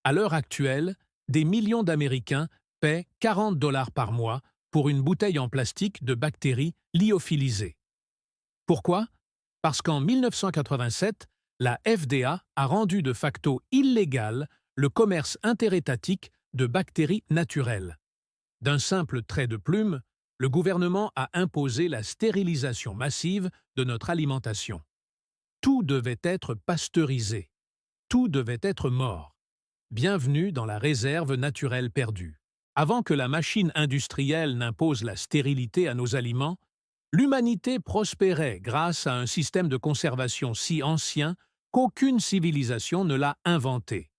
À l'heure actuelle, des millions d'Américains paient 40 $ par mois pour une bouteille en plastique de bactéries lyophilisées. Pourquoi? Parce qu'en 1987, la FDA a rendu de facto illégal le commerce interétatique de bactéries naturelles. D'un simple trait de plume, le gouvernement a imposé la stérilisation massive de notre alimentation. Tout devait être pasteurisé. Tout devait être mort. Bienvenue dans la réserve naturelle perdue. Avant que la machine industrielle n'impose la stérilité à nos aliments, l'humanité prospérait grâce à un système de conservation si ancien qu'aucune civilisation ne l'a inventé.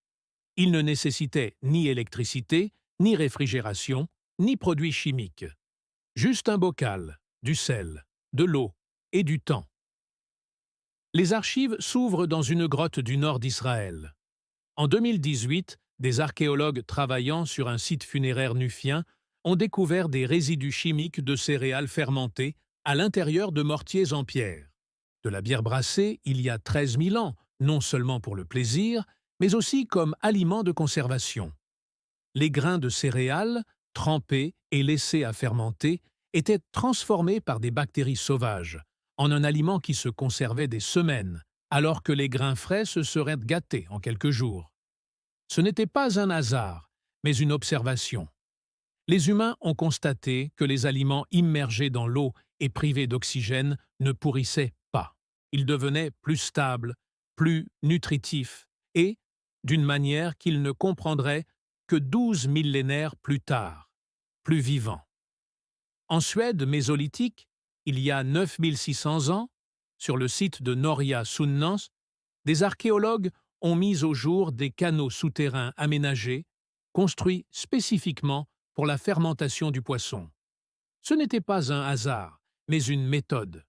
Il ne nécessitait ni électricité, ni réfrigération, ni produits chimiques. Juste un bocal, du sel, de l'eau et du temps. Les archives s'ouvrent dans une grotte du nord d'Israël. En 2018, des archéologues travaillant sur un site funéraire nufien ont découvert des résidus chimiques de céréales fermentées à l'intérieur de mortiers en pierre. De la bière brassée il y a 13 000 ans, non seulement pour le plaisir, mais aussi comme aliment de conservation. Les grains de céréales, trempés et laissés à fermenter, étaient transformés par des bactéries sauvages, en un aliment qui se conservait des semaines, alors que les grains frais se seraient gâtés en quelques jours. Ce n'était pas un hasard, mais une observation. Les humains ont constaté que les aliments immergés dans l'eau et privés d'oxygène ne pourrissaient pas. Ils devenaient plus stables, plus nutritifs et, d'une manière qu'ils ne comprendraient que 12 millénaires plus tard, plus vivants. En Suède mésolithique, il y a 9600 ans, sur le site de Noria Sunnans, des archéologues ont mis au jour des canaux souterrains aménagés, construits spécifiquement pour la fermentation du poisson. Ce n'était pas un hasard, mais une méthode.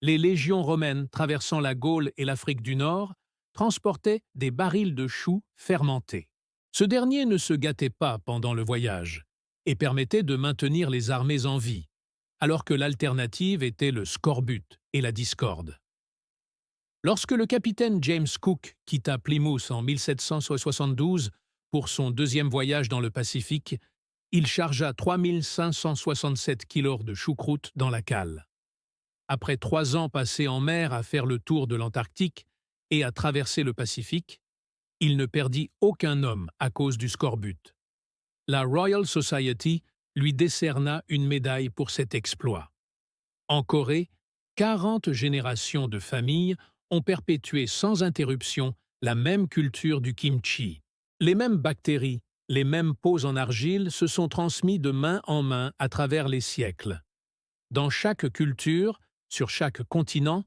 Les légions romaines traversant la Gaule et l'Afrique du Nord transportaient des barils de choux fermentés. Ce dernier ne se gâtait pas pendant le voyage et permettait de maintenir les armées en vie, alors que l'alternative était le scorbut et la discorde. Lorsque le capitaine James Cook quitta Plymouth en 1772 pour son deuxième voyage dans le Pacifique, il chargea 3567 kilos de choucroute dans la cale. Après 3 ans passés en mer à faire le tour de l'Antarctique et à traverser le Pacifique, il ne perdit aucun homme à cause du scorbut. La Royal Society lui décerna une médaille pour cet exploit. En Corée, 40 générations de familles ont perpétué sans interruption la même culture du kimchi. Les mêmes bactéries, les mêmes pots en argile se sont transmis de main en main à travers les siècles. Dans chaque culture, sur chaque continent,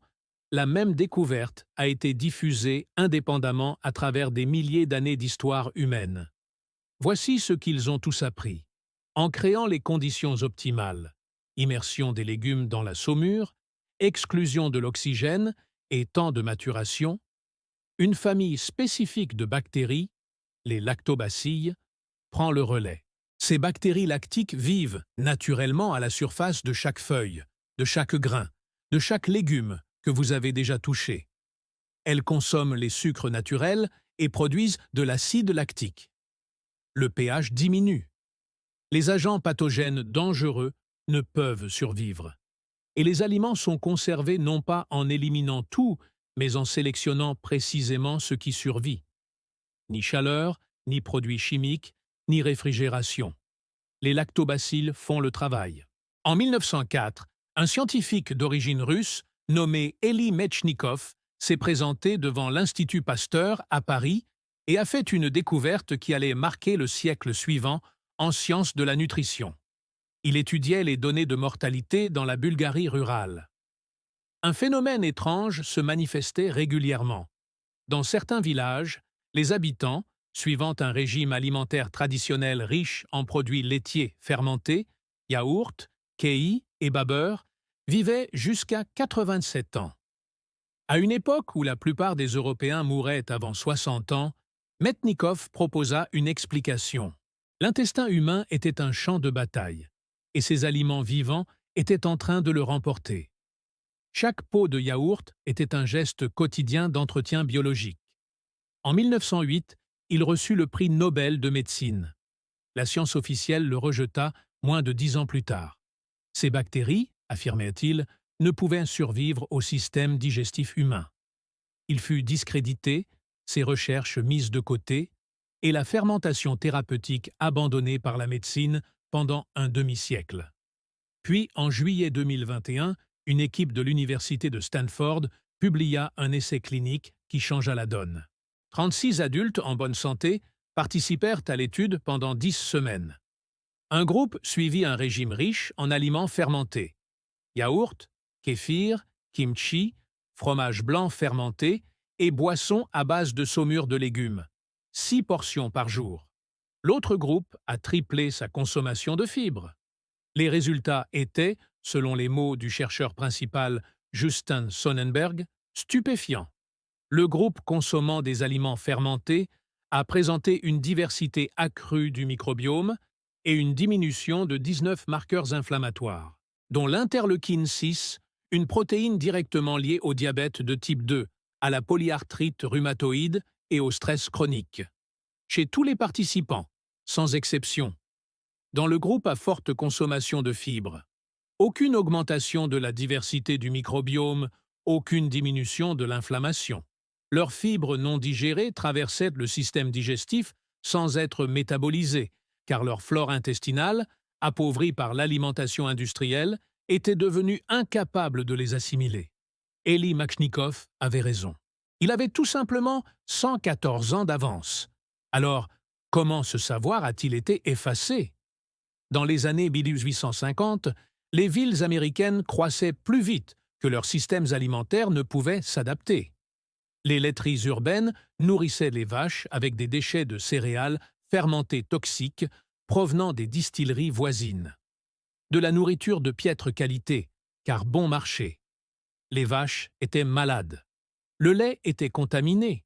la même découverte a été diffusée indépendamment à travers des milliers d'années d'histoire humaine. Voici ce qu'ils ont tous appris. En créant les conditions optimales, immersion des légumes dans la saumure, exclusion de l'oxygène et temps de maturation, une famille spécifique de bactéries, les lactobacilles, prend le relais. Ces bactéries lactiques vivent naturellement à la surface de chaque feuille, de chaque grain, de chaque légume que vous avez déjà touché. Elles consomment les sucres naturels et produisent de l'acide lactique. Le pH diminue. Les agents pathogènes dangereux ne peuvent survivre. Et les aliments sont conservés non pas en éliminant tout, mais en sélectionnant précisément ce qui survit. Ni chaleur, ni produits chimiques, ni réfrigération. Les lactobacilles font le travail. En 1904, un scientifique d'origine russe, nommé Elie Metchnikov, s'est présenté devant l'Institut Pasteur à Paris et a fait une découverte qui allait marquer le siècle suivant en sciences de la nutrition. Il étudiait les données de mortalité dans la Bulgarie rurale. Un phénomène étrange se manifestait régulièrement. Dans certains villages, les habitants, suivant un régime alimentaire traditionnel riche en produits laitiers fermentés, yaourts, kei et babeur, vivaient jusqu'à 87 ans. À une époque où la plupart des Européens mouraient avant 60 ans, Metnikov proposa une explication. L'intestin humain était un champ de bataille, et ces aliments vivants étaient en train de le remporter. Chaque pot de yaourt était un geste quotidien d'entretien biologique. En 1908, il reçut le prix Nobel de médecine. La science officielle le rejeta moins de 10 ans plus tard. Ces bactéries, affirmait-il, ne pouvaient survivre au système digestif humain. Il fut discrédité, ses recherches mises de côté et la fermentation thérapeutique abandonnée par la médecine pendant un demi-siècle. Puis, en juillet 2021, une équipe de l'université de Stanford publia un essai clinique qui changea la donne. 36 adultes en bonne santé participèrent à l'étude pendant 10 semaines. Un groupe suivit un régime riche en aliments fermentés. Yaourt, kéfir, kimchi, fromage blanc fermenté et boissons à base de saumure de légumes. 6 portions par jour. L'autre groupe a triplé sa consommation de fibres. Les résultats étaient, selon les mots du chercheur principal Justin Sonnenberg, stupéfiants. Le groupe consommant des aliments fermentés a présenté une diversité accrue du microbiome et une diminution de 19 marqueurs inflammatoires, dont l'interleukine 6, une protéine directement liée au diabète de type 2, à la polyarthrite rhumatoïde et au stress chronique. Chez tous les participants, sans exception. Dans le groupe à forte consommation de fibres, aucune augmentation de la diversité du microbiome, aucune diminution de l'inflammation. Leurs fibres non digérées traversaient le système digestif sans être métabolisées, car leur flore intestinale, appauvrie par l'alimentation industrielle, était devenue incapable de les assimiler. Elie Machnikov avait raison. Il avait tout simplement 114 ans d'avance. Alors, comment ce savoir a-t-il été effacé? Dans les années 1850, les villes américaines croissaient plus vite que leurs systèmes alimentaires ne pouvaient s'adapter. Les laiteries urbaines nourrissaient les vaches avec des déchets de céréales fermentées toxiques provenant des distilleries voisines. De la nourriture de piètre qualité, car bon marché. Les vaches étaient malades. Le lait était contaminé.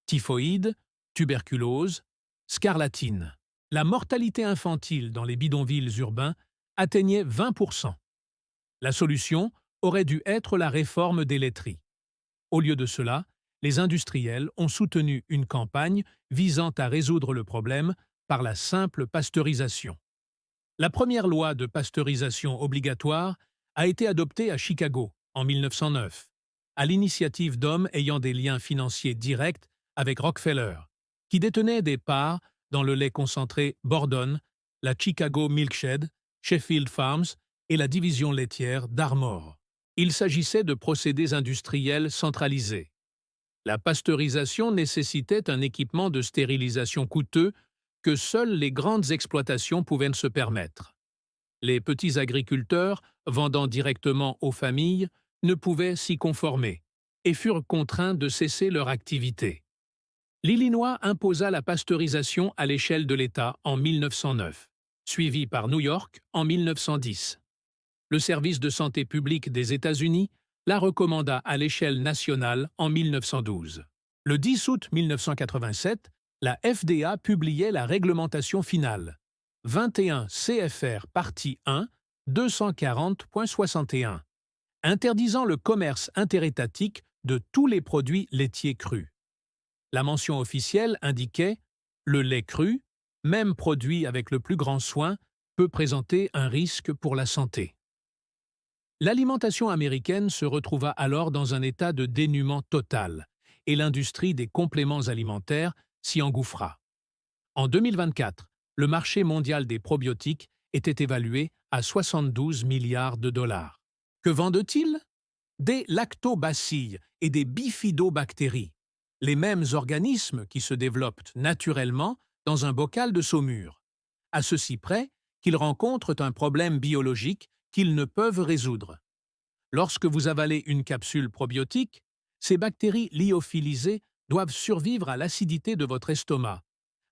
Typhoïde, tuberculose, scarlatine. La mortalité infantile dans les bidonvilles urbains atteignait 20%. La solution aurait dû être la réforme des laiteries. Au lieu de cela, les industriels ont soutenu une campagne visant à résoudre le problème par la simple pasteurisation. La première loi de pasteurisation obligatoire a été adoptée à Chicago en 1909, à l'initiative d'hommes ayant des liens financiers directs avec Rockefeller, qui détenaient des parts dans le lait concentré Bordone, la Chicago Milkshed, Sheffield Farms et la division laitière d'Armour. Il s'agissait de procédés industriels centralisés. La pasteurisation nécessitait un équipement de stérilisation coûteux que seules les grandes exploitations pouvaient se permettre. Les petits agriculteurs, vendant directement aux familles, ne pouvaient s'y conformer et furent contraints de cesser leur activité. L'Illinois imposa la pasteurisation à l'échelle de l'État en 1909, suivi par New York en 1910. Le service de santé publique des États-Unis la recommanda à l'échelle nationale en 1912. Le 10 août 1987, la FDA publiait la réglementation finale, 21 CFR partie 1, 240.61, interdisant le commerce interétatique de tous les produits laitiers crus. La mention officielle indiquait « Le lait cru, même produit avec le plus grand soin, peut présenter un risque pour la santé ». L'alimentation américaine se retrouva alors dans un état de dénuement total et l'industrie des compléments alimentaires s'y engouffra. En 2024, le marché mondial des probiotiques était évalué à 72 milliards de dollars. Que vendent-ils? Des lactobacilles et des bifidobactéries, les mêmes organismes qui se développent naturellement dans un bocal de saumure, à ceci près qu'ils rencontrent un problème biologique qu'ils ne peuvent résoudre. Lorsque vous avalez une capsule probiotique, ces bactéries lyophilisées doivent survivre à l'acidité de votre estomac,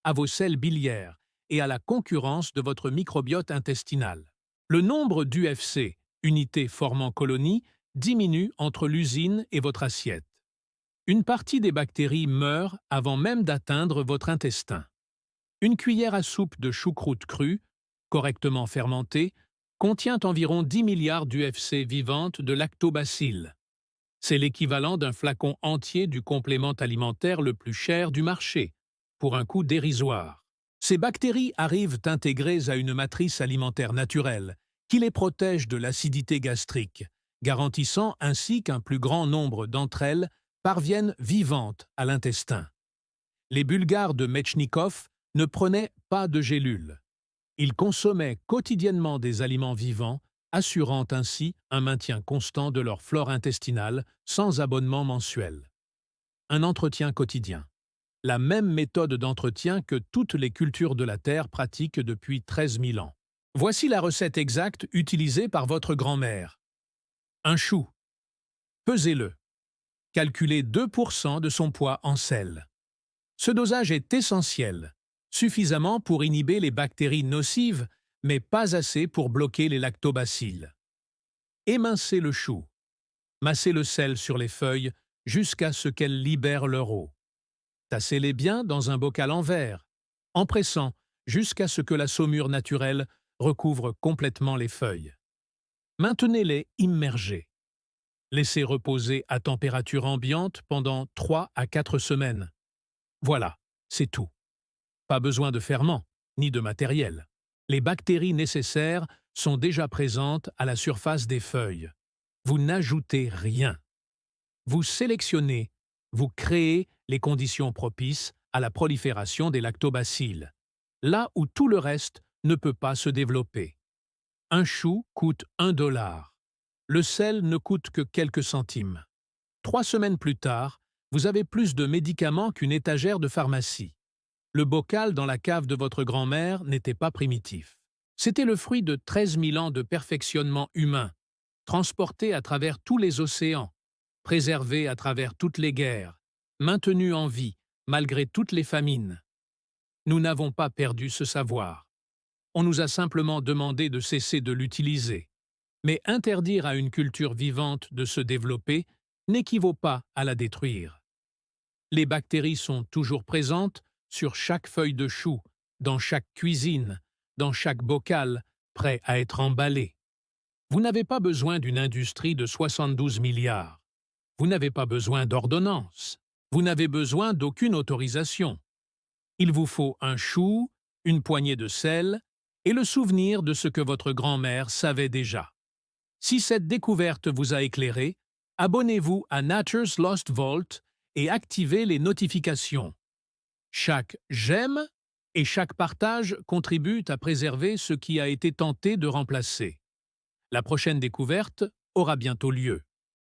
à vos selles biliaires et à la concurrence de votre microbiote intestinal. Le nombre d'UFC, unités formant colonies, diminue entre l'usine et votre assiette. Une partie des bactéries meurt avant même d'atteindre votre intestin. Une cuillère à soupe de choucroute crue, correctement fermentée, contient environ 10 milliards d'UFC vivantes de lactobacilles. C'est l'équivalent d'un flacon entier du complément alimentaire le plus cher du marché, pour un coût dérisoire. Ces bactéries arrivent intégrées à une matrice alimentaire naturelle qui les protège de l'acidité gastrique, garantissant ainsi qu'un plus grand nombre d'entre elles parviennent vivantes à l'intestin. Les Bulgares de Metchnikov ne prenaient pas de gélules. Ils consommaient quotidiennement des aliments vivants, assurant ainsi un maintien constant de leur flore intestinale sans abonnement mensuel. Un entretien quotidien. La même méthode d'entretien que toutes les cultures de la Terre pratiquent depuis 13 000 ans. Voici la recette exacte utilisée par votre grand-mère. Un chou. Pesez-le. Calculez 2% de son poids en sel. Ce dosage est essentiel, suffisamment pour inhiber les bactéries nocives, mais pas assez pour bloquer les lactobacilles. Émincez le chou. Massez le sel sur les feuilles jusqu'à ce qu'elles libèrent leur eau. Tassez-les bien dans un bocal en verre, en pressant jusqu'à ce que la saumure naturelle recouvre complètement les feuilles. Maintenez-les immergés. Laissez reposer à température ambiante pendant 3 à 4 semaines. Voilà, c'est tout. Pas besoin de ferment, ni de matériel. Les bactéries nécessaires sont déjà présentes à la surface des feuilles. Vous n'ajoutez rien. Vous sélectionnez, vous créez les conditions propices à la prolifération des lactobacilles, là où tout le reste ne peut pas se développer. Un chou coûte $1. Le sel ne coûte que quelques centimes. 3 semaines plus tard, vous avez plus de médicaments qu'une étagère de pharmacie. Le bocal dans la cave de votre grand-mère n'était pas primitif. C'était le fruit de 13 000 ans de perfectionnement humain, transporté à travers tous les océans, préservé à travers toutes les guerres, maintenu en vie malgré toutes les famines. Nous n'avons pas perdu ce savoir. On nous a simplement demandé de cesser de l'utiliser. Mais interdire à une culture vivante de se développer n'équivaut pas à la détruire. Les bactéries sont toujours présentes sur chaque feuille de chou, dans chaque cuisine, dans chaque bocal, prêt à être emballé. Vous n'avez pas besoin d'une industrie de 72 milliards. Vous n'avez pas besoin d'ordonnance. Vous n'avez besoin d'aucune autorisation. Il vous faut un chou, une poignée de sel et le souvenir de ce que votre grand-mère savait déjà. Si cette découverte vous a éclairé, abonnez-vous à Nature's Lost Vault et activez les notifications. Chaque j'aime et chaque partage contribuent à préserver ce qui a été tenté de remplacer. La prochaine découverte aura bientôt lieu.